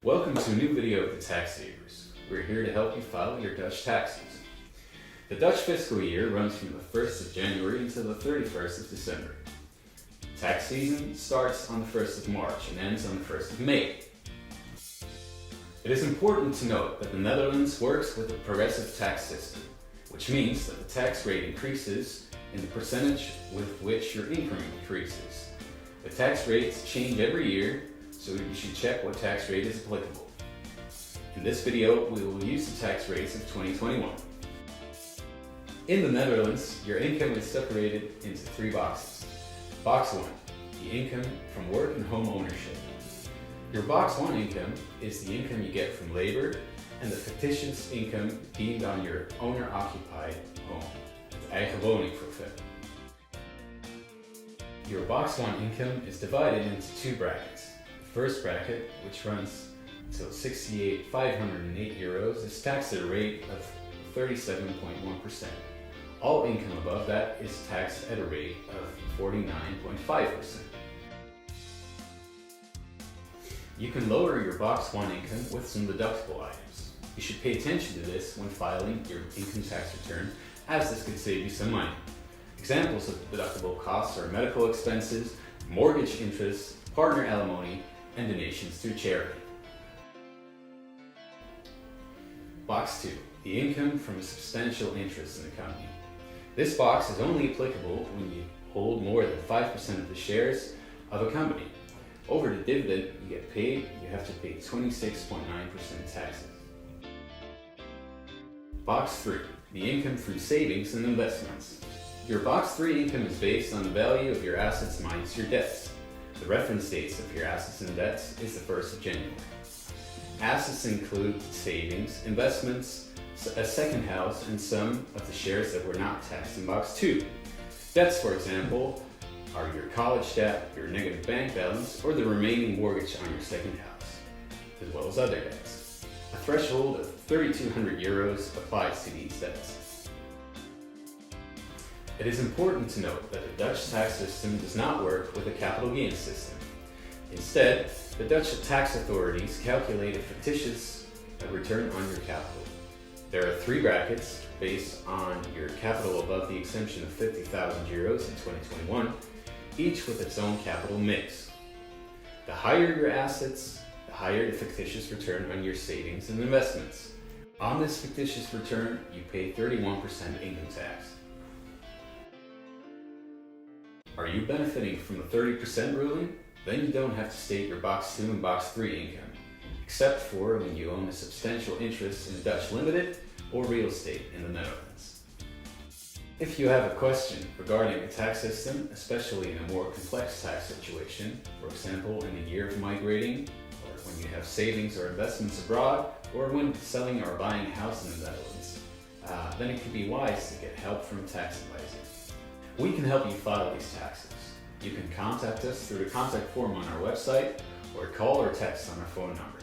Welcome to a new video of the TaxSavers. We're here to help you file your Dutch taxes. The Dutch fiscal year runs from the 1st of January until the 31st of December. Tax season starts on the 1st of March and ends on the 1st of May. It is important to note that the Netherlands works with a progressive tax system, which means that the tax rate increases in the percentage with which your income increases. The tax rates change every year, so you should check what tax rate is applicable. In this video, we will use the tax rates of 2021. In the Netherlands, your income is separated into three boxes. Box 1, the income from work and home ownership. Your Box 1 income is the income you get from labor and the fictitious income deemed on your owner-occupied home, het eigen woningforfait. Your Box 1 income is divided into two brackets. The first bracket, which runs until €68,508, is taxed at a rate of 37.1%. All income above that is taxed at a rate of 49.5%. You can lower your Box 1 income with some deductible items. You should pay attention to this when filing your income tax return, as this could save you some money. Examples of deductible costs are medical expenses, mortgage interest, partner alimony, and donations to charity. Box 2, the income from a substantial interest in the company. This box is only applicable when you hold more than 5% of the shares of a company. Over the dividend you get paid, you have to pay 26.9% taxes. Box 3, the income from savings and investments. Your Box 3 income is based on the value of your assets minus your debts. The reference dates of your assets and debts is the 1st of January. Assets include savings, investments, a second house, and some of the shares that were not taxed in Box 2. Debts, for example, are your college debt, your negative bank balance, or the remaining mortgage on your second house, as well as other debts. A threshold of €3,200 applies to these debts. It is important to note that the Dutch tax system does not work with a capital gains system. Instead, the Dutch tax authorities calculate a fictitious return on your capital. There are three brackets based on your capital above the exemption of €50,000 in 2021, each with its own capital mix. The higher your assets, the higher the fictitious return on your savings and investments. On this fictitious return, you pay 31% income tax. Are you benefiting from the 30% ruling? Then you don't have to state your Box 2 and Box 3 income, except for when you own a substantial interest in Dutch Limited or real estate in the Netherlands. If you have a question regarding the tax system, especially in a more complex tax situation, for example in the year of migrating, or when you have savings or investments abroad, or when selling or buying a house in the Netherlands, then it could be wise to get help from a tax advisor. We can help you file these taxes. You can contact us through the contact form on our website or call or text on our phone number.